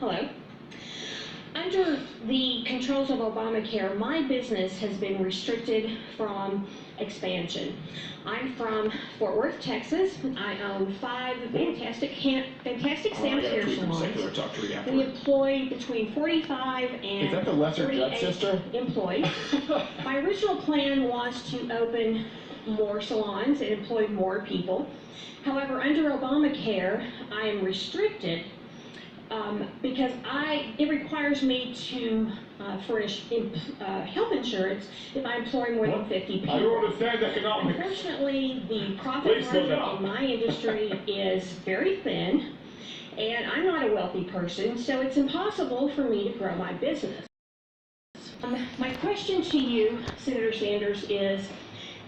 Hello. Under the controls of Obamacare, my business has been restricted from expansion. I'm from Fort Worth, Texas. I own 5 fantastic sanitary salons. We employ between 45 and Is that the lesser Judge sister? Employees. My original plan was to open more salons and employ more people. However, under Obamacare, I am restricted because it requires me to furnish health insurance if I employ more than 50 people. I don't understand economics. Unfortunately, the profit margin in my industry is very thin, and I'm not a wealthy person, so it's impossible for me to grow my business. My question to you, Senator Sanders, is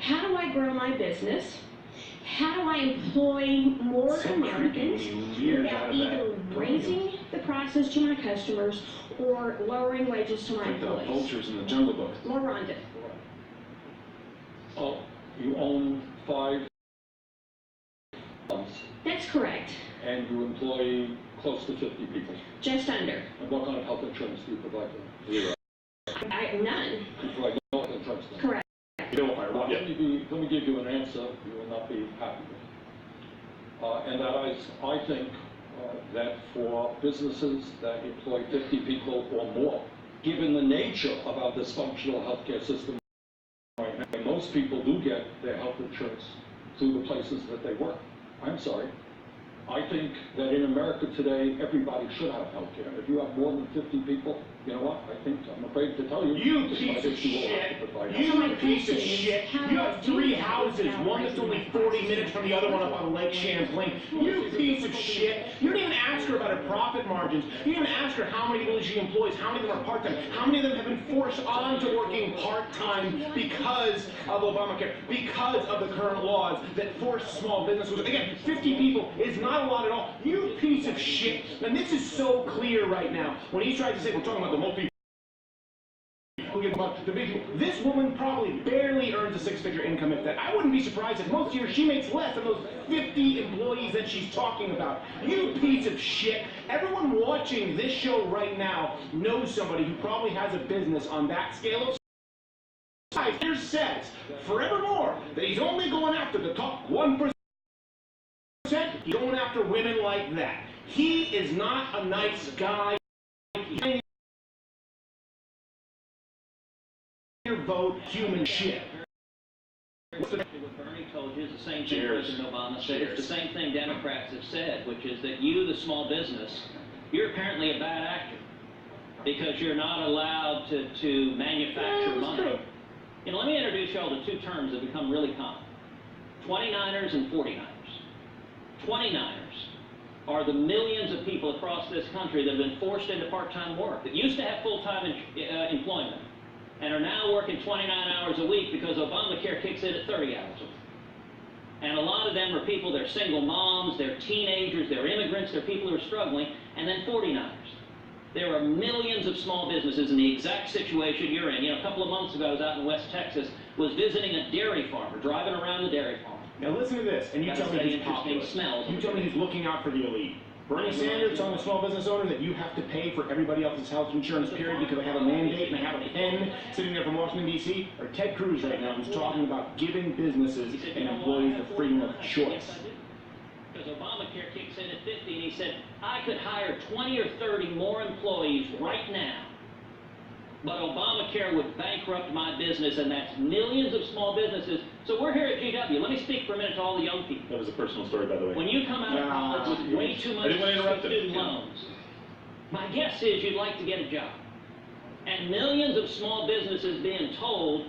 how do I grow my business? How do I employ more Americans without either raising the prices to my customers or lowering wages to my employees? The vultures in the jungle book. LaRonda. Oh, you own 5 salons. That's correct. And you employ close to 50 people. Just under. And what kind of health insurance do you provide them? Zero. None. You provide no health insurance then? Correct. You don't hire one. Let me give you an answer you will not be happy with. And that is, I think that for businesses that employ 50 people or more, given the nature of our dysfunctional healthcare system, and most people do get their health insurance through the places that they work. I'm sorry. I think that in America today, everybody should have health care. If you have more than 50 people, you know what? I'm afraid to tell you. You piece of shit! You piece of shit! You have 3 houses, one that's only 40 minutes from the other one up on Lake Champlain. You piece of shit! You didn't even ask her about her profit margins. You didn't ask her how many people she employs, how many of them are part-time, how many of them have been forced onto working part-time because of Obamacare, because of the current laws that force small businesses. Again, 50 people is not a lot at all. You piece of shit! And this is so clear right now. When he tries to say we're talking about the multi about the big, this woman probably barely earns a 6-figure income if that. I wouldn't be surprised if most years she makes less than those 50 employees that she's talking about. You piece of shit. Everyone watching this show right now knows somebody who probably has a business on that scale of size. Here says forevermore that he's only going after the top 1%. He's going after women like that. He is not a nice guy. Your vote, human shit. What Bernie told you is the same thing President Obama said. It's the same thing Democrats have said, which is that you, the small business, you're apparently a bad actor because you're not allowed to manufacture money. You know, let me introduce you all to 2 terms that become really common. 29ers and 49ers. 29ers are the millions of people across this country that have been forced into part-time work, that used to have full-time employment, and are now working 29 hours a week because Obamacare kicks in at 30 hours a week. And a lot of them are people, they're single moms, they're teenagers, they're immigrants, they're people who are struggling, and then 49ers. There are millions of small businesses in the exact situation you're in. You know, a couple of months ago I was out in West Texas, was visiting a dairy farmer, driving around the dairy farm. Now listen to this, and you tell me who's popular. You tell me who's looking out for the elite. Bernie Sanders telling a small business owner that you have to pay for everybody else's health insurance, period, because I have a mandate and I have a pen sitting there from Washington, D.C., or Ted Cruz right now who's talking about giving businesses and employees the freedom of choice. Because Obamacare kicks in at 50, and he said, I could hire 20 or 30 more employees right now, but Obamacare would bankrupt my business, and that's millions of small businesses. So we're here at GW. Let me speak for a minute to all the young people. That was a personal story, by the way. When you come out of college with way too much student loans, my guess is you'd like to get a job. And millions of small businesses being told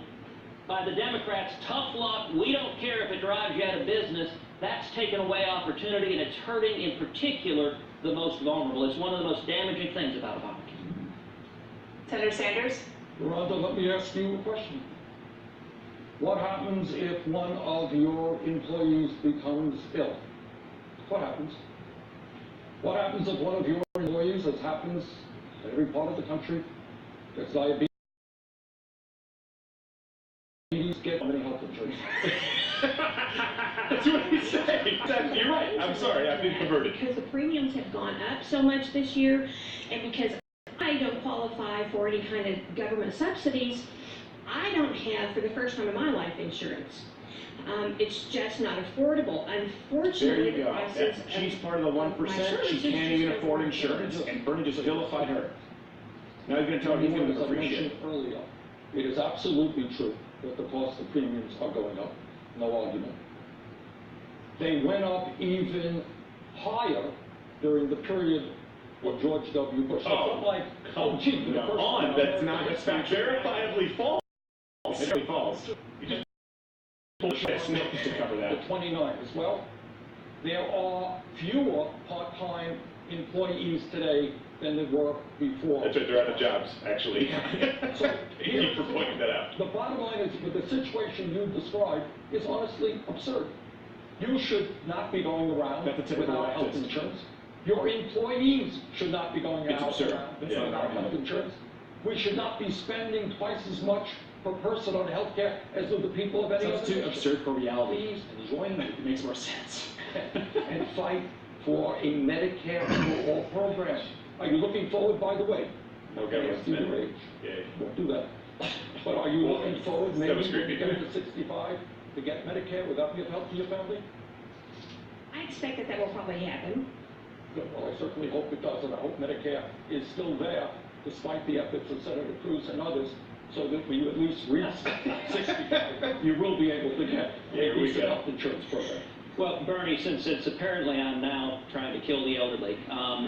by the Democrats, tough luck, we don't care if it drives you out of business, that's taken away opportunity, and it's hurting in particular the most vulnerable. It's one of the most damaging things about Obamacare. Senator Sanders? LaRonda, let me ask you a question. What happens if one of your employees becomes ill? What happens? What happens if one of your employees, as happens in every part of the country, gets diabetes? ladies get how many health insurance? That's what he's saying. You're right. I'm sorry. I've been converted. Because the premiums have gone up so much this year, and because I don't qualify for any kind of government subsidies, I don't have, for the first time in my life, insurance. It's just not affordable. Unfortunately, There you go. She's part of the 1%. She can't even afford insurance, and Bernie just vilified her. Now he's going to tell her he's going to go free shit. Earlier, it is absolutely true that the cost of premiums are going up. No argument. They went up even higher during the period of George W. Bush. Oh, like, oh, gee, come on. That's verifiably false. It's really false. You just bullshit snakes to cover that. The 29 as well. There are fewer part-time employees today than there were before. That's right, they're out of jobs, actually. So Thank you for pointing that out. The bottom line is that the situation you described is honestly absurd. You should not be going around without health insurance. Your employees should not be going out without health insurance. We should not be spending twice as much per person on health care as do the people of any other nation. It's too absurd for reality. Please join it. It makes more sense. And fight for a Medicare for all program. Are you looking forward, by the way? No government spending. Yeah. Don't do that. But are you looking forward, maybe when you get to 65, to get Medicare without your help to your family? I expect that will probably happen. Well, I certainly hope it does, and I hope Medicare is still there, despite the efforts of Senator Cruz and others, so that when you at least reach 65, you will be able to get a decent health insurance program. Well, Bernie, since it's apparently I'm now trying to kill the elderly, let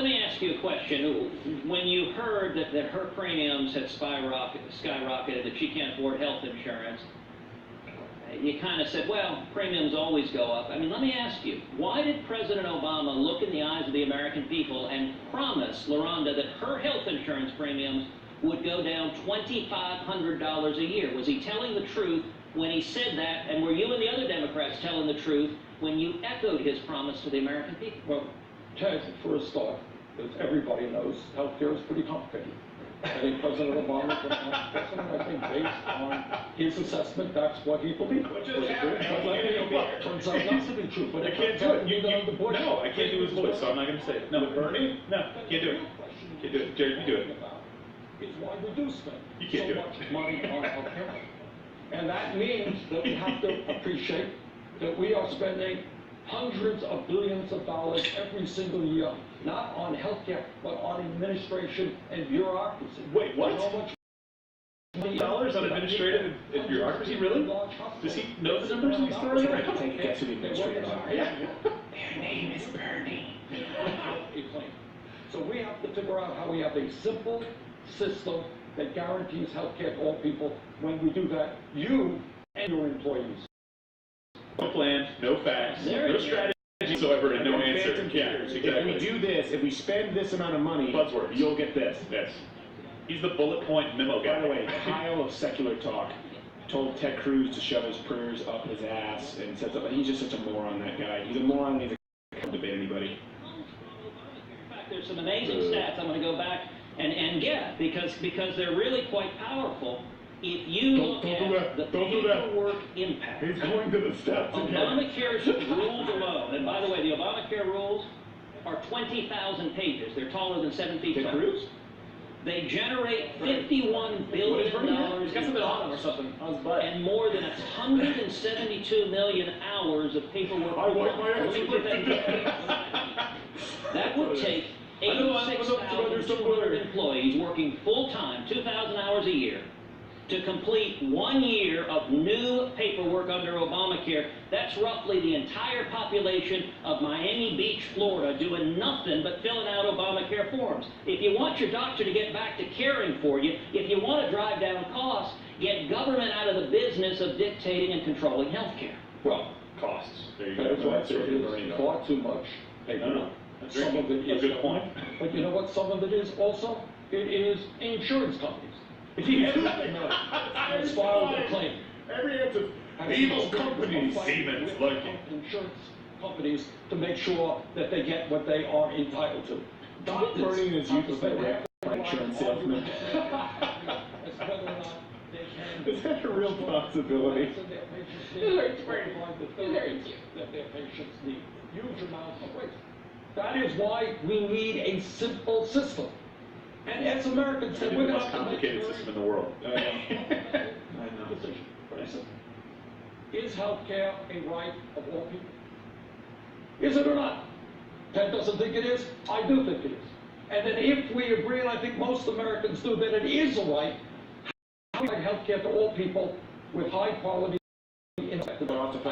me ask you a question. When you heard that her premiums had skyrocketed, that she can't afford health insurance, you kind of said, well, premiums always go up. I mean, let me ask you, why did President Obama look in the eyes of the American people and promise LaRonda that her health insurance premiums would go down $2,500 a year? Was he telling the truth when he said that, and were you and the other Democrats telling the truth when you echoed his promise to the American people? Well, Ted, for a start, as everybody knows, health care is pretty complicated. I think President Obama was not president. I think based on his assessment, that's what he believed. Turns out not to be true, but I can't do it. No, I can't do his voice, so I'm not going to say it. No, Bernie? No, can't do it. Can't do it. Jared, you do it. Is why we do spend so much money on health care. And that means that we have to appreciate that we are spending hundreds of billions of dollars every single year, not on healthcare, but on administration and bureaucracy. Wait, what? Dollars on administrative and bureaucracy, really? Does he know the numbers he's throwing around? Take a guess who the administrators are. Their name is Bernie. So we have to figure out how we have a simple system that guarantees health care to all people. When we do that, you and your employees. No plan, no facts, no strategy whatsoever, and no answer. Yeah, exactly. If we do this, if we spend this amount of money, buzzwords, you'll get this. Yes. He's the bullet point memo guy. By the way, Kyle of Secular Talk told Ted Cruz to shove his prayers up his ass and said something. He's just such a moron, that guy. He's a moron and he can't debate anybody. In fact, there's some amazing stats I'm going to go back and get because they're really quite powerful. If you look at the paperwork impact, he's going to the steps again. Obamacare's rules alone, and by the way, the Obamacare rules are 20,000 pages. They're taller than 7 feet tall. Cruz? They generate $51 billion He's got something on him or something on his butt. And more than 172 million hours of paperwork. I want my ass. That would take 86,200 employees working full-time, 2,000 hours a year, to complete 1 year of new paperwork under Obamacare. That's roughly the entire population of Miami Beach, Florida, doing nothing but filling out Obamacare forms. If you want your doctor to get back to caring for you, if you want to drive down costs, get government out of the business of dictating and controlling health care. Well, costs. There you go. That's why it's far too much paperwork. No. That's some of it is a good point. But you know what some of it is also? It is insurance companies. Has filed a claim. Every answer. Evil companies. Siemens, Lucky. Insurance companies to make sure that they get what they are entitled to. Bernie is used to insurance salesman. As whether or not Is that a real possibility? That their patients need huge amounts of waste. That is why we need a simple system. And as Americans, It's the we're going most to have to make complicated system in the world. I know. decision. Very simple. Is healthcare a right of all people? Is it or not? Ted doesn't think it is. I do think it is. And then if we agree, and I think most Americans do, that it is a right, how do we provide healthcare to all people with high quality? Medicare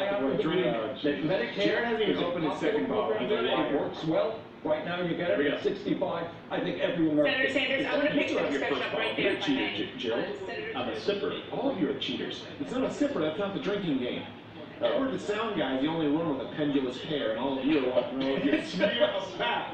Jared hasn't even opened his second bottle. It works well. Right now, you get it at 65. I think every American. Senator Sanders, I want to pick the discussion up right there. You're a cheater, Jill. I'm a sipper. All of you are cheaters. It's not a sipper, that's not the drinking game. Edward the sound guy is the only one with a pendulous hair, and all of you are walking around with your smear back.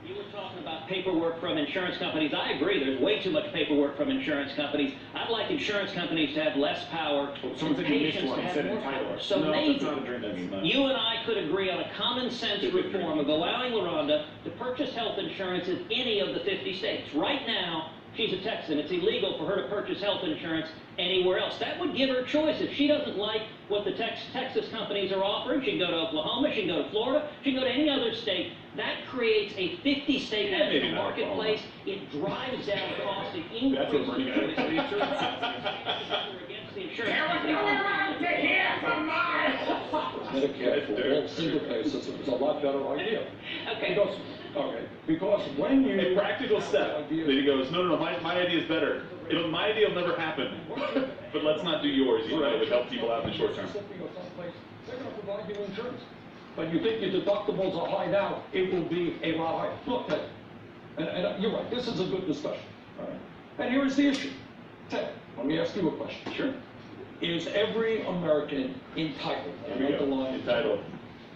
You were talking about paperwork from insurance companies. I agree, there's way too much paperwork from insurance companies. I'd like insurance companies to have less power and Someone said you missed patients one. to He have said more entitled. power. So No, maybe that's not a drinking game. you and I could agree on a common sense reform of allowing LaRonda to purchase health insurance in any of the 50 states. Right now, she's a Texan. It's illegal for her to purchase health insurance anywhere else. That would give her choice. If she doesn't like what the Texas companies are offering, she can go to Oklahoma, she can go to Florida, she can go to any other state. That creates a 50-state national marketplace. It drives down costs. It That's what increases Bernie got. against the insurance. Medicare for all single-payer system is a lot better idea. Okay. Because when you... A practical step. Then he goes, no, my idea is better. My idea will never happen. But let's not do yours. You know, it would help people out in the short term. They're going to provide you insurance. But you think your deductibles are high now, it will be a lot higher. Look, Ted, and you're right, this is a good discussion. All right? And here is the issue. Ted, let me ask you a question. Sure. Is every American entitled, and underline Entitled.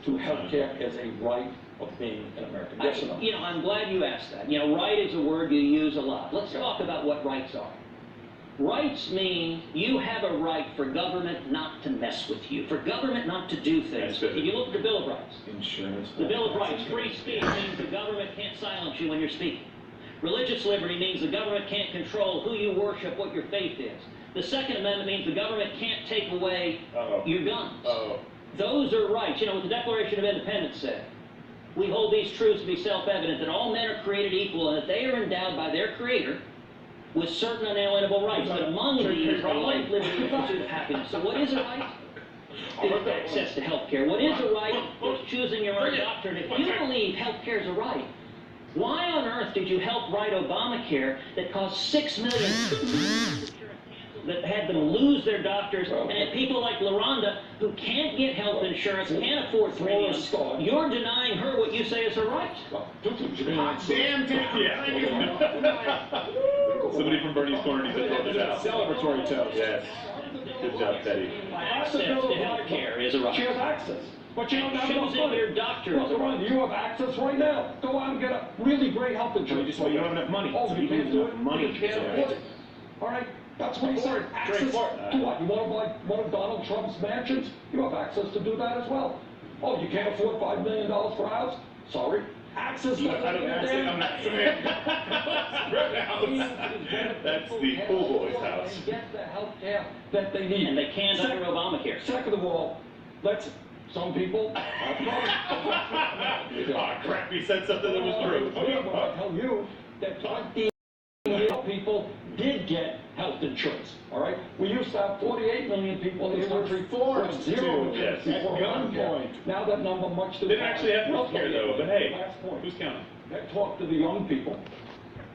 to health care as a right of being an American? Yes or no? You know, I'm glad you asked that. You know, right is a word you use a lot. Let's talk about what rights are. Rights mean you have a right for government not to mess with you, for government not to do things. That's good. If you look at the Bill of Rights, Insurance. the Bill of Rights, free speech means the government can't silence you when you're speaking. Religious liberty means the government can't control who you worship, what your faith is. The Second Amendment means the government can't take away your guns. Those are rights. You know what the Declaration of Independence said? We hold these truths to be self-evident, that all men are created equal and that they are endowed by their Creator with certain unalienable rights, but among these are life, liberty, and pursuit of happiness. So what is a right? Is access to health care. What is a right? Is choosing your own doctor. And if you believe health care is a right, why on earth did you help write Obamacare that cost $6 million, that had them lose their doctors, and had people like LaRonda who can't get health insurance, can't afford premiums? You're denying her what you say is her right. Hot damn, Somebody from Bernie's corner needs to throw this out. Celebratory toast. Yes. Good job, Teddy. Access to health care is a right. She has access. But you don't have enough Choosing money. your doctor is a right. You have access right now. Go out and get a really great health insurance. Well, you don't have enough money. Oh, you can't do it? Money. You can't afford it. All right? That's what he said. Access to what? You want to buy one of Donald Trump's mansions? You have access to do that as well. Oh, you can't afford $5 million for a house? Sorry. Access to I'm not saying that's the pool boy's house. And get the health care that they need. And they can't under Obamacare. Second of all, some people Crap, he said something that was true. I tell you that 20 million people did get health insurance. All right, we used to have 48 million people in this country with zero Yes. insurance before Obamacare. Now that number much too. They didn't actually have health care though, but hey, Last point. who's counting? I talked to the young people,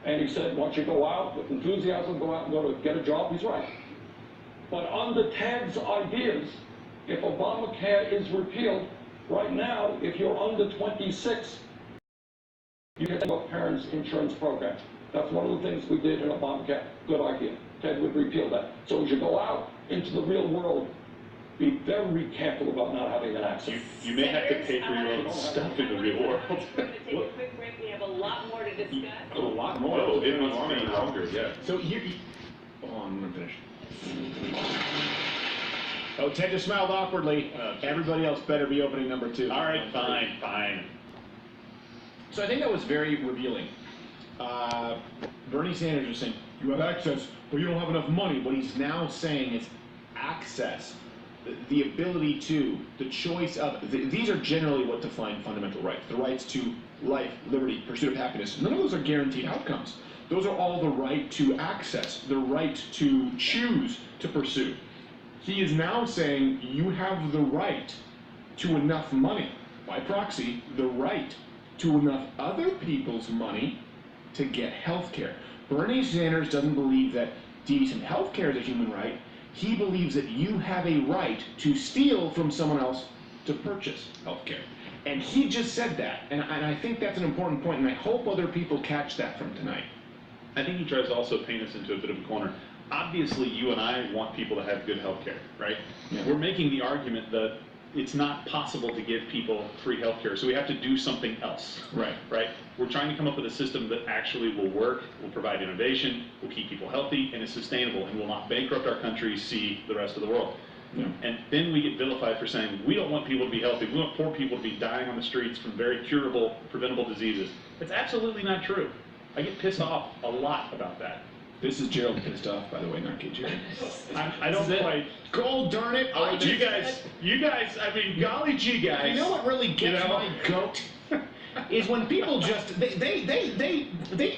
and he said, once you go out with enthusiasm, go out and go to get a job. He's right. But under Ted's ideas, if Obamacare is repealed, right now, if you're under 26, you get your parents' insurance program. That's one of the things we did in Obamacare. Good idea. Ted would repeal that. So as you go out into the real world, be very careful about not having an access. You may have to pay for your own stuff in the real world. We're going to take a quick break. We have a lot more to discuss. A lot more. Oh, it must be longer, yeah. So hold on, I'm gonna finish. Oh, Ted just smiled awkwardly. Everybody else better be opening number 2. All right, fine. So I think that was very revealing. Bernie Sanders is saying, you have access, but you don't have enough money. What he's now saying is access, the ability to, the choice of, these are generally what define fundamental rights. The rights to life, liberty, pursuit of happiness. None of those are guaranteed outcomes. Those are all the right to access, the right to choose to pursue. He is now saying you have the right to enough money, by proxy, the right to enough other people's money to get health care. Bernie Sanders doesn't believe that decent health care is a human right. He believes that you have a right to steal from someone else to purchase health care. And he just said that, and I think that's an important point, and I hope other people catch that from tonight. I think he tries to also paint us into a bit of a corner. Obviously, you and I want people to have good health care, right? Yeah. We're making the argument that it's not possible to give people free health care, so we have to do something else. Right. Right? We're trying to come up with a system that actually will work, will provide innovation, will keep people healthy, and is sustainable, and will not bankrupt our country, see the rest of the world. Yeah. And then we get vilified for saying, we don't want people to be healthy, we want poor people to be dying on the streets from very curable, preventable diseases. It's absolutely not true. I get pissed off a lot about that. This is Gerald pissed off, by the way, not Gerald. I don't quite. Gold, darn it! You guys, I mean, golly gee, guys. You know what really gets my goat? Is when people just they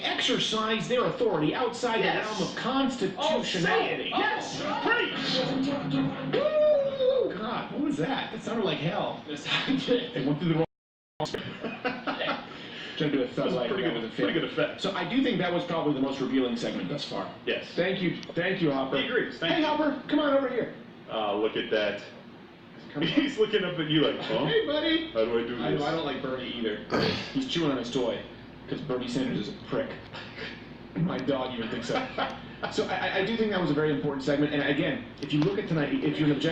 exercise their authority outside the realm of constitutionality. Yes, preach. Woo! God, what was that? That sounded like hell. It went through the wrong. Trying to do a thug like that. Pretty good effect. So I do think that was probably the most revealing segment thus far. Yes. Thank you, Hopper. He agrees. Thank Hey, you. Hopper, come on over here. Look at that. He's looking up at you like, huh? Hey, buddy. How do I do this? I don't like Bernie either. He's chewing on his toy because Bernie Sanders is a prick. My dog even thinks so. So I do think that was a very important segment. And again, if you look at tonight, if you're an objective